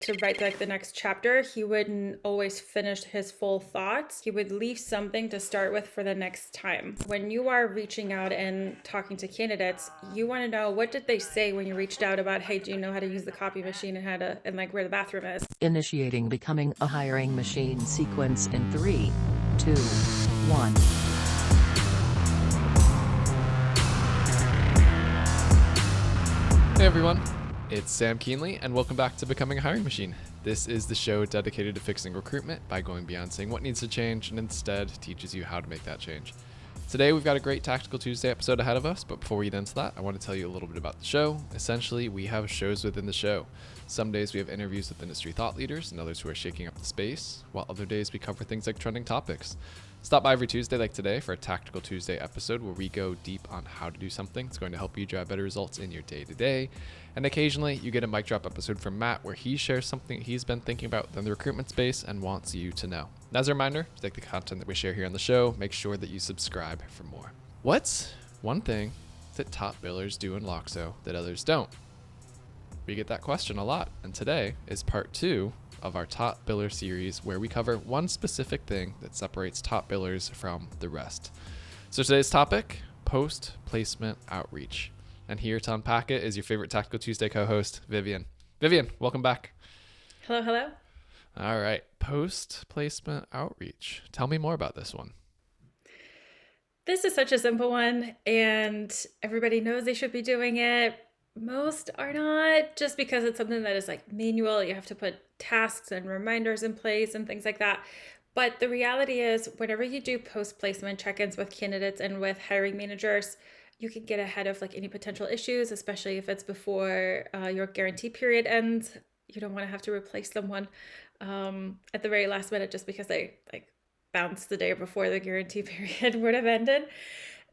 to write like the next chapter, he wouldn't always finish his full thoughts. He would leave something to start with for the next time. When you are reaching out and talking to candidates, you want to know, what did they say when you reached out about, hey, do you know how to use the copy machine and like where the bathroom is? Initiating becoming a hiring machine sequence in 3, 2, 1. Hey everyone, it's Sam Keenly, and welcome back to Becoming a Hiring Machine. This is the show dedicated to fixing recruitment by going beyond saying what needs to change and instead teaches you how to make that change. Today we've got a great Tactical Tuesday episode ahead of us, but before we get into that, I want to tell you a little bit about the show. Essentially, we have shows within the show. Some days we have interviews with industry thought leaders and others who are shaking up the space, while other days we cover things like trending topics. Stop by every Tuesday like today for a Tactical Tuesday episode where we go deep on how to do something that's going to help you drive better results in your day-to-day. And occasionally you get a mic drop episode from Matt where he shares something he's been thinking about in the recruitment space and wants you to know. And as a reminder, if you like the content that we share here on the show, make sure that you subscribe for more. What's one thing that top billers do in Loxo that others don't? We get that question a lot, and today is part 2 of our top biller series where we cover one specific thing that separates top billers from the rest. So today's topic, post-placement outreach. And here to unpack it is your favorite Tactical Tuesday co-host, Vivien. Vivien, welcome back. Hello, hello. All right, post-placement outreach. Tell me more about this one. This is such a simple one, and everybody knows they should be doing it. Most are not, just because it's something that is like manual. You have to put tasks and reminders in place and things like that. But the reality is, whenever you do post-placement check-ins with candidates and with hiring managers, you can get ahead of like any potential issues, especially if it's before your guarantee period ends. You don't want to have to replace someone at the very last minute just because they like bounced the day before the guarantee period would have ended.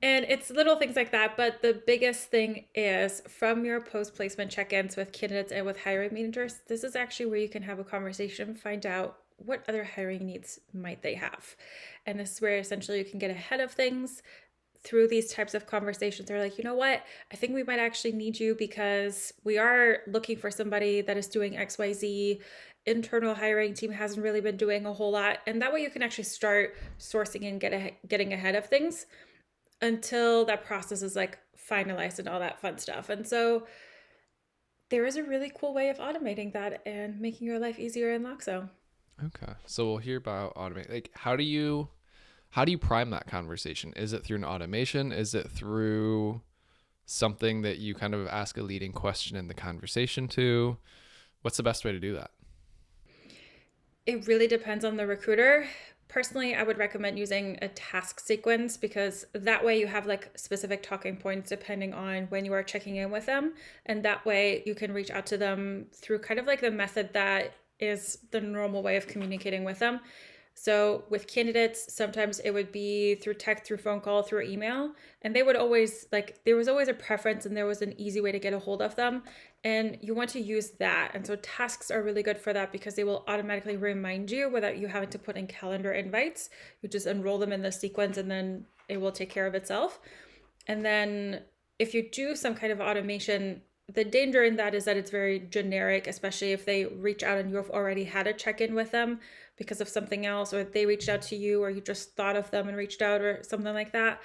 And it's little things like that. But the biggest thing is, from your post-placement check-ins with candidates and with hiring managers, this is actually where you can have a conversation, find out what other hiring needs might they have. And this is where essentially you can get ahead of things through these types of conversations. They're like, you know what, I think we might actually need you because we are looking for somebody that is doing XYZ. Internal hiring team hasn't really been doing a whole lot. And that way you can actually start sourcing and getting ahead of things until that process is like finalized and all that fun stuff. And so there is a really cool way of automating that and making your life easier in Loxo. Okay, so we'll hear about automate. Like, how do you prime that conversation? Is it through an automation? Is it through something that you kind of ask a leading question in the conversation to? What's the best way to do that? It really depends on the recruiter. Personally, I would recommend using a task sequence because that way you have like specific talking points depending on when you are checking in with them. And that way you can reach out to them through kind of like the method that is the normal way of communicating with them. So with candidates, sometimes it would be through text, through phone call, through email, and they would always like, there was always a preference and there was an easy way to get a hold of them. And you want to use that. And so tasks are really good for that because they will automatically remind you without you having to put in calendar invites. You just enroll them in the sequence and then it will take care of itself. And then if you do some kind of automation, the danger in that is that it's very generic, especially if they reach out and you have already had a check-in with them because of something else, or they reached out to you, or you just thought of them and reached out or something like that.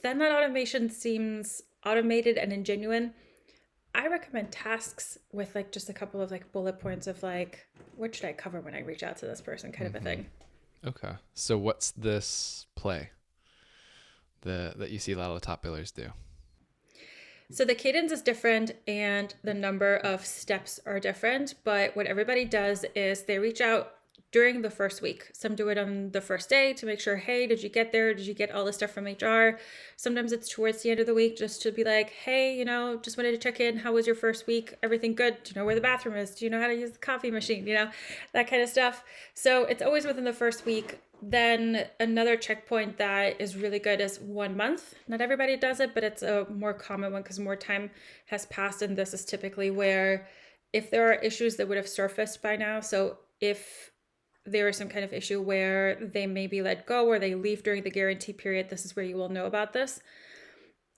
Then that automation seems automated and ingenuine. I recommend tasks with like just a couple of like bullet points of like, what should I cover when I reach out to this person, kind of a thing. Okay. So what's this play that you see a lot of the top billers do? So the cadence is different and the number of steps are different, but what everybody does is they reach out during the first week. Some do it on the first day to make sure, hey, did you get there? Did you get all the stuff from HR? Sometimes it's towards the end of the week just to be like, hey, just wanted to check in. How was your first week? Everything good? Do you know where the bathroom is? Do you know how to use the coffee machine? That kind of stuff. So it's always within the first week. Then another checkpoint that is really good is 1 month. Not everybody does it, but it's a more common one because more time has passed. And this is typically where if there are issues that would have surfaced by now. So if there is some kind of issue where they may be let go or they leave during the guarantee period, this is where you will know about this.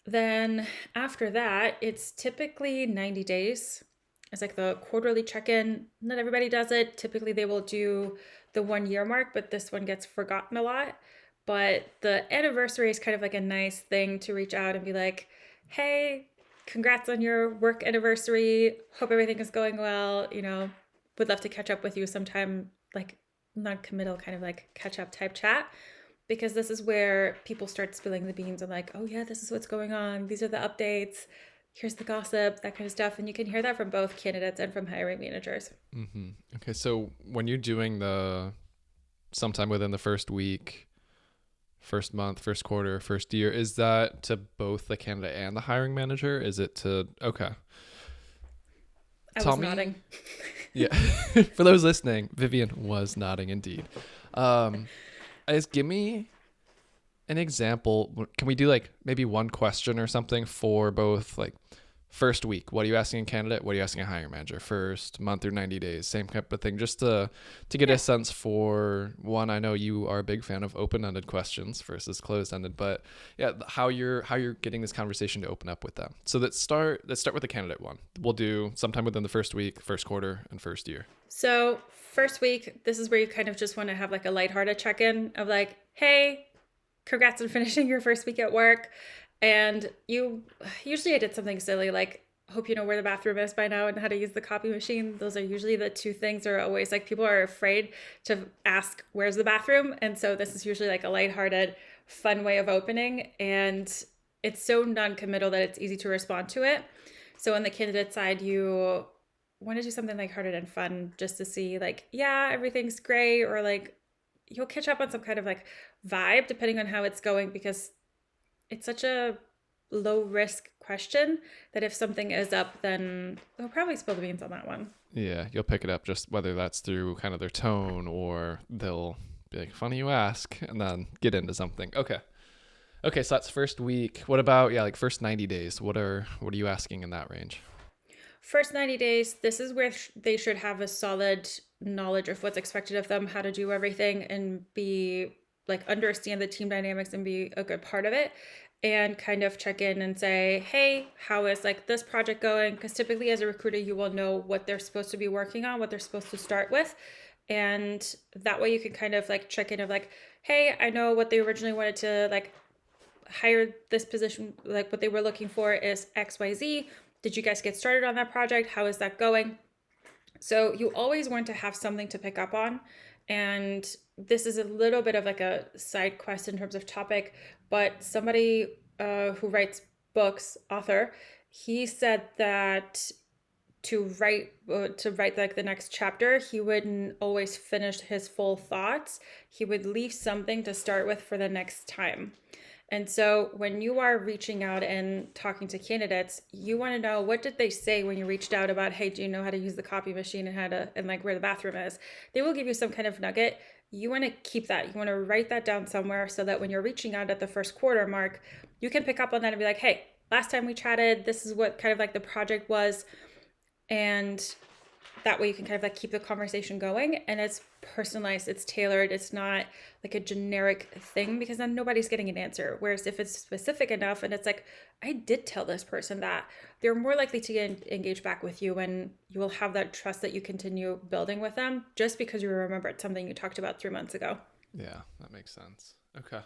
Then after that, it's typically 90 days. is like the quarterly check-in. Not everybody does it. Typically they will do the 1 year mark, but this one gets forgotten a lot. But the anniversary is kind of like a nice thing to reach out and be like, hey, congrats on your work anniversary. Hope everything is going well. Would love to catch up with you sometime, like non-committal kind of like catch up type chat, because this is where people start spilling the beans and like, oh yeah, this is what's going on. These are the updates. Here's the gossip, that kind of stuff. And you can hear that from both candidates and from hiring managers. Mm-hmm. Okay. So when you're doing the sometime within the first week, first month, first quarter, first year, is that to both the candidate and the hiring manager? Is it to, okay. I was nodding. Yeah. For those listening, Vivien was nodding indeed. Give me an example. Can we do like maybe one question or something for both, like first week? What are you asking a candidate? What are you asking a hiring manager? First month or 90 days, same type of thing, just to get a sense for one. I know you are a big fan of open-ended questions versus closed-ended, but yeah, how you're getting this conversation to open up with them. So let's start with the candidate one. We'll do sometime within the first week, first quarter, and first year. So first week, this is where you kind of just want to have like a lighthearted check-in of like, hey, congrats on finishing your first week at work. And usually I did something silly like, hope you know where the bathroom is by now and how to use the copy machine. Those are usually the two things are always like, people are afraid to ask, where's the bathroom? And so this is usually like a lighthearted, fun way of opening. And it's so non-committal that it's easy to respond to it. So on the candidate side, you want to do something lighthearted and fun just to see like, yeah, everything's great. Or like, you'll catch up on some kind of like vibe depending on how it's going, because it's such a low risk question that if something is up, then they'll probably spill the beans on that one. Yeah, you'll pick it up, just whether that's through kind of their tone or they'll be like, funny you ask, and then get into something. Okay, so that's first week. What about, like first 90 days? What are you asking in that range? First 90 days, this is where they should have a solid knowledge of what's expected of them, how to do everything, and be like understand the team dynamics and be a good part of it, and kind of check in and say, hey, how is like this project going? Because typically as a recruiter, you will know what they're supposed to be working on, what they're supposed to start with. And that way you can kind of like check in of like, hey, I know what they originally wanted to like hire this position, like what they were looking for is XYZ. Did you guys get started on that project? How is that going? So you always want to have something to pick up on. And this is a little bit of like a side quest in terms of topic, but somebody who writes books, author, he said that to write like the next chapter, he wouldn't always finish his full thoughts. He would leave something to start with for the next time. And so when you are reaching out and talking to candidates, you want to know, what did they say when you reached out about, hey, do you know how to use the copy machine and like where the bathroom is? They will give you some kind of nugget. You want to keep that. You want to write that down somewhere so that when you're reaching out at the first quarter mark, you can pick up on that and be like, hey, last time we chatted, this is what kind of like the project was. And that way you can kind of like keep the conversation going, and it's personalized, it's tailored, it's not like a generic thing, because then nobody's getting an answer. Whereas if it's specific enough and it's like, I did tell this person that, they're more likely to engage back with you, and you will have that trust that you continue building with them just because you remembered something you talked about 3 months ago. Yeah, that makes sense. Okay.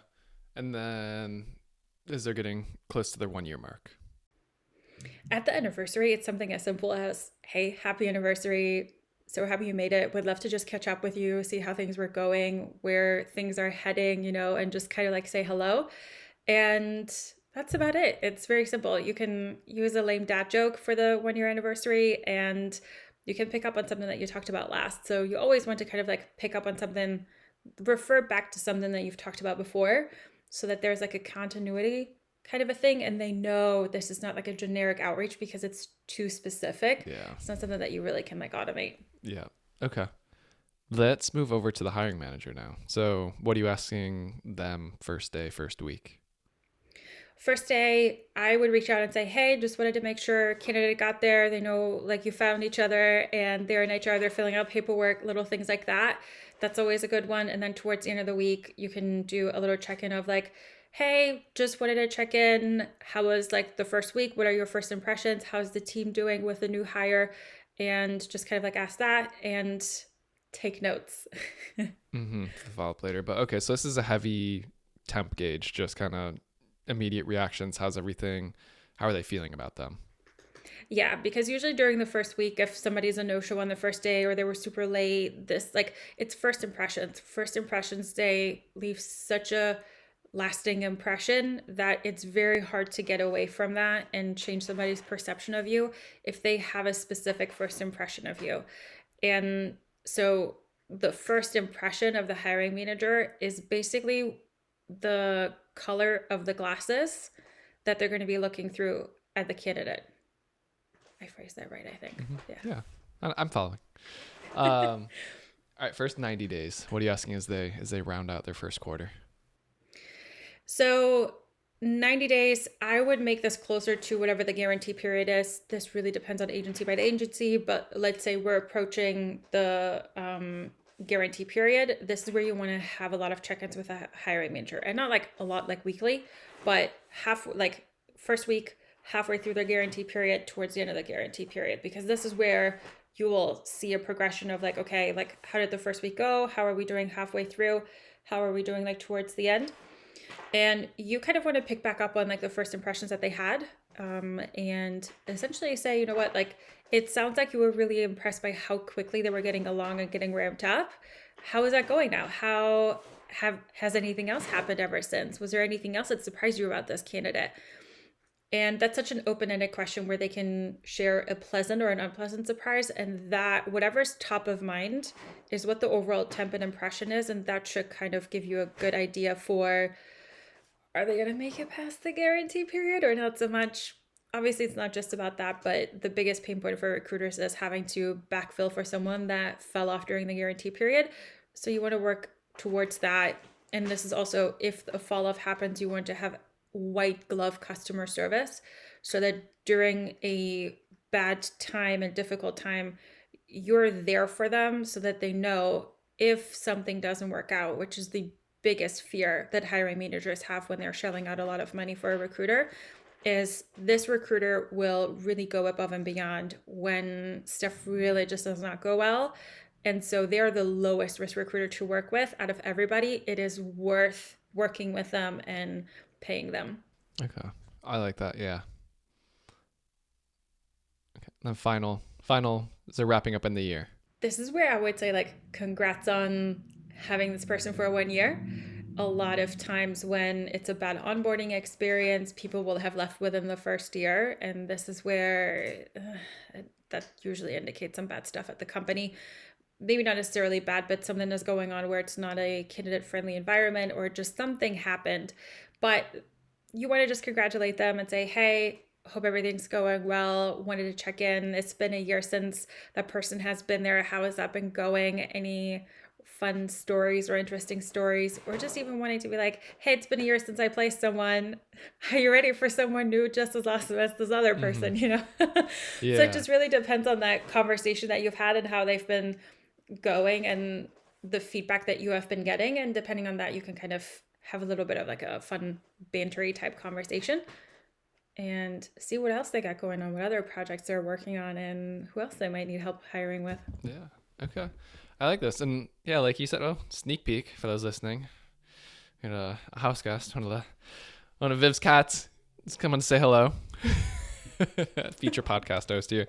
And then as they're getting close to their 1 year mark, at the anniversary, it's something as simple as, hey, happy anniversary. So happy you made it. Would love to just catch up with you, see how things were going, where things are heading, and just kind of like say hello. And that's about it. It's very simple. You can use a lame dad joke for the 1 year anniversary, and you can pick up on something that you talked about last. So you always want to kind of like pick up on something, refer back to something that you've talked about before, so that there's like a continuity kind of a thing, and they know this is not like a generic outreach because it's too specific. Yeah. It's not something that you really can like automate. Yeah. Okay. Let's move over to the hiring manager now. So what are you asking them first day, first week? First day, I would reach out and say, hey, just wanted to make sure candidate got there. They know like you found each other and they're in HR, they're filling out paperwork, little things like that. That's always a good one. And then towards the end of the week, you can do a little check-in of like, hey, just wanted to check in. How was like the first week? What are your first impressions? How's the team doing with the new hire? and just kind of like ask that and take notes. The follow-up later. But okay, so this is a heavy temp gauge, just kind of immediate reactions. How's everything? How are they feeling about them? Yeah, because usually during the first week, if somebody's a no-show on the first day or they were super late, this like it's first impressions. First impressions day leaves such a lasting impression that it's very hard to get away from that and change somebody's perception of you if they have a specific first impression of you. And so the first impression of the hiring manager is basically the color of the glasses that they're going to be looking through at the candidate. I phrased that right, I think. Yeah, I'm following. All right, first 90 days. What are you asking as they round out their first quarter? So 90 days, I would make this closer to whatever the guarantee period is. This really depends on agency by agency, but let's say we're approaching the guarantee period. This is where you want to have a lot of check-ins with a hiring manager, and not like a lot like weekly, but first week, halfway through the guarantee period, towards the end of the guarantee period, because this is where you will see a progression of like, okay, like how did the first week go? How are we doing halfway through? How are we doing like towards the end? And you kind of want to pick back up on like the first impressions that they had, and essentially say, you know what, like it sounds like you were really impressed by how quickly they were getting along and getting ramped up. How is that going now? Has anything else happened ever since? Was there anything else that surprised you about this candidate? And that's such an open-ended question where they can share a pleasant or an unpleasant surprise, and that whatever's top of mind is what the overall temp and impression is, and that should kind of give you a good idea for, are they going to make it past the guarantee period or not so much? Obviously, it's not just about that, but the biggest pain point for recruiters is having to backfill for someone that fell off during the guarantee period. So you want to work towards that. And this is also, if a fall off happens, you want to have white glove customer service so that during a bad time and difficult time, you're there for them so that they know if something doesn't work out, which is the biggest fear that hiring managers have when they're shelling out a lot of money for a recruiter, is this recruiter will really go above and beyond when stuff really just does not go well. And so they're the lowest risk recruiter to work with out of everybody. It is worth working with them and paying them. Okay. I like that. Yeah. Okay. Then final, so wrapping up in the year. This is where I would say like, congrats on having this person for 1 year. A lot of times when it's a bad onboarding experience, people will have left within the first year. And this is where that usually indicates some bad stuff at the company. Maybe not necessarily bad, but something is going on where it's not a candidate friendly environment or just something happened. But you want to just congratulate them and say, hey, hope everything's going well. Wanted to check in. It's been a year since that person has been there. How has that been going? Any fun stories or interesting stories? Or just even wanting to be like, hey, it's been a year since I placed someone. Are you ready for someone new just as awesome as this other person, you know? Yeah. So it just really depends on that conversation that you've had and how they've been going and the feedback that you have been getting. And depending on that, you can kind of have a little bit of like a fun bantery type conversation and see what else they got going on, what other projects they're working on, and who else they might need help hiring with. Yeah. Okay. I like this. And yeah, like you said, sneak peek for those listening. You know, a house guest, one of Viv's cats is coming to say hello. Feature podcast host here.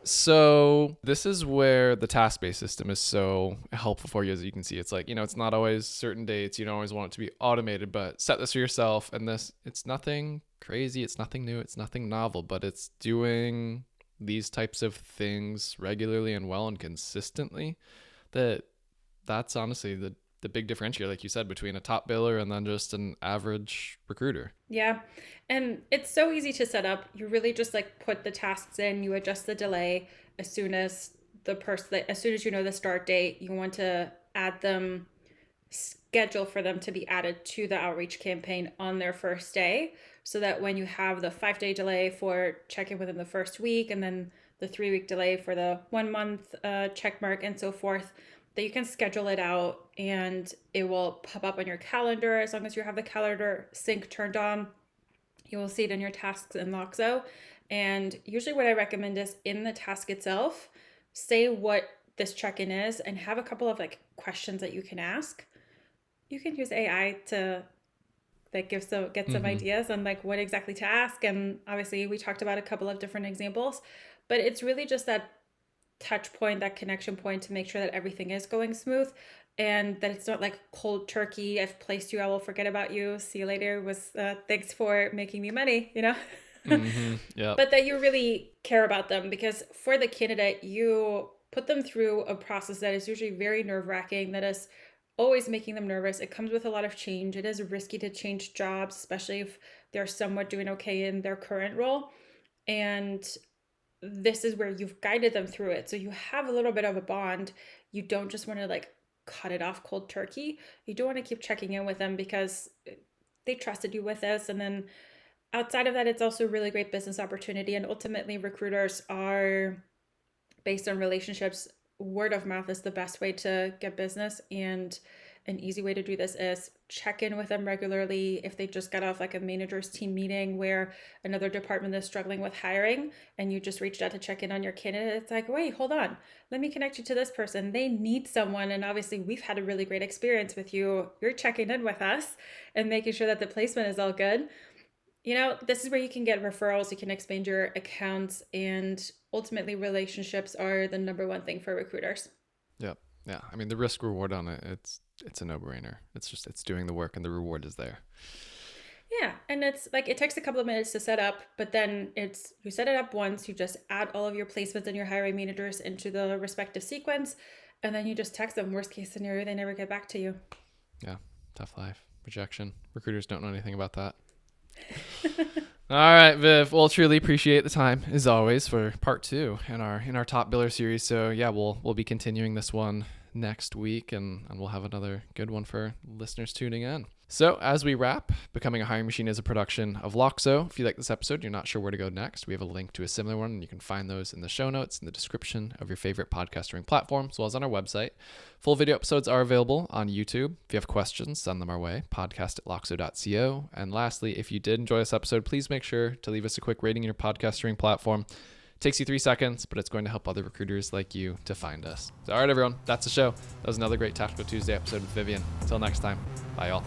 So this is where the task-based system is so helpful for you. As you can see, it's like, it's not always certain dates. You don't always want it to be automated, but set this for yourself. And it's nothing crazy. It's nothing new. It's nothing novel, but it's doing these types of things regularly and well and consistently. That's honestly the big differentiator, like you said, between a top biller and then just an average recruiter. Yeah. And it's so easy to set up. You really just like put the tasks in, you adjust the delay as soon as you know the start date, you want to add them, schedule for them to be added to the outreach campaign on their first day, so that when you have the 5-day delay for check-in within the first week, and then the 3-week delay for the 1 month check mark and so forth, that you can schedule it out and it will pop up on your calendar. As long as you have the calendar sync turned on, you will see it in your tasks in Loxo. And usually what I recommend is in the task itself, say what this check-in is and have a couple of like questions that you can ask. You can use AI to like get some ideas on like what exactly to ask. And obviously we talked about a couple of different examples, but it's really just that touch point, that connection point to make sure that everything is going smooth and that it's not like cold turkey. I've placed you, I will forget about you. See you later. Thanks for making me money, you know? Yeah. But that you really care about them, because for the candidate, you put them through a process that is usually very nerve-wracking, that is always making them nervous. It comes with a lot of change. It is risky to change jobs, especially if they're somewhat doing okay in their current role. And this is where you've guided them through it. So you have a little bit of a bond. You don't just want to like cut it off cold turkey. You do want to keep checking in with them because they trusted you with this. And then outside of that, it's also a really great business opportunity. And ultimately, recruiters are based on relationships. Word of mouth is the best way to get business. And an easy way to do this is check in with them regularly. If they just got off like a manager's team meeting where another department is struggling with hiring and you just reached out to check in on your candidate, it's like, wait, hold on. Let me connect you to this person. They need someone. And obviously we've had a really great experience with you. You're checking in with us and making sure that the placement is all good. You know, this is where you can get referrals, you can expand your accounts, and ultimately relationships are the number one thing for recruiters. Yep. Yeah. I mean, the risk reward on it, it's a no-brainer. It's doing the work and the reward is there. Yeah. And it's like, it takes a couple of minutes to set up, but then you set it up once, you just add all of your placements and your hiring managers into the respective sequence, and then you just text them. Worst case scenario, they never get back to you. Yeah. Tough life. Rejection. Recruiters don't know anything about that. All right, Viv. Well, truly appreciate the time as always for part 2 in our top biller series. So yeah, we'll be continuing this one next week, and we'll have another good one for listeners tuning in. So as we wrap, Becoming a Hiring Machine is a production of Loxo. If you like this episode, you're not sure where to go next, we have a link to a similar one, and you can find those in the show notes in the description of your favorite podcasting platform, as well as on our website. Full video episodes are available on YouTube. If you have questions, send them our way, podcast@loxo.co. And lastly, if you did enjoy this episode, please make sure to leave us a quick rating in your podcasting platform. It takes you 3 seconds, but it's going to help other recruiters like you to find us. So, all right, everyone, that's the show. That was another great Tactical Tuesday episode with Vivien. Until next time, bye, y'all.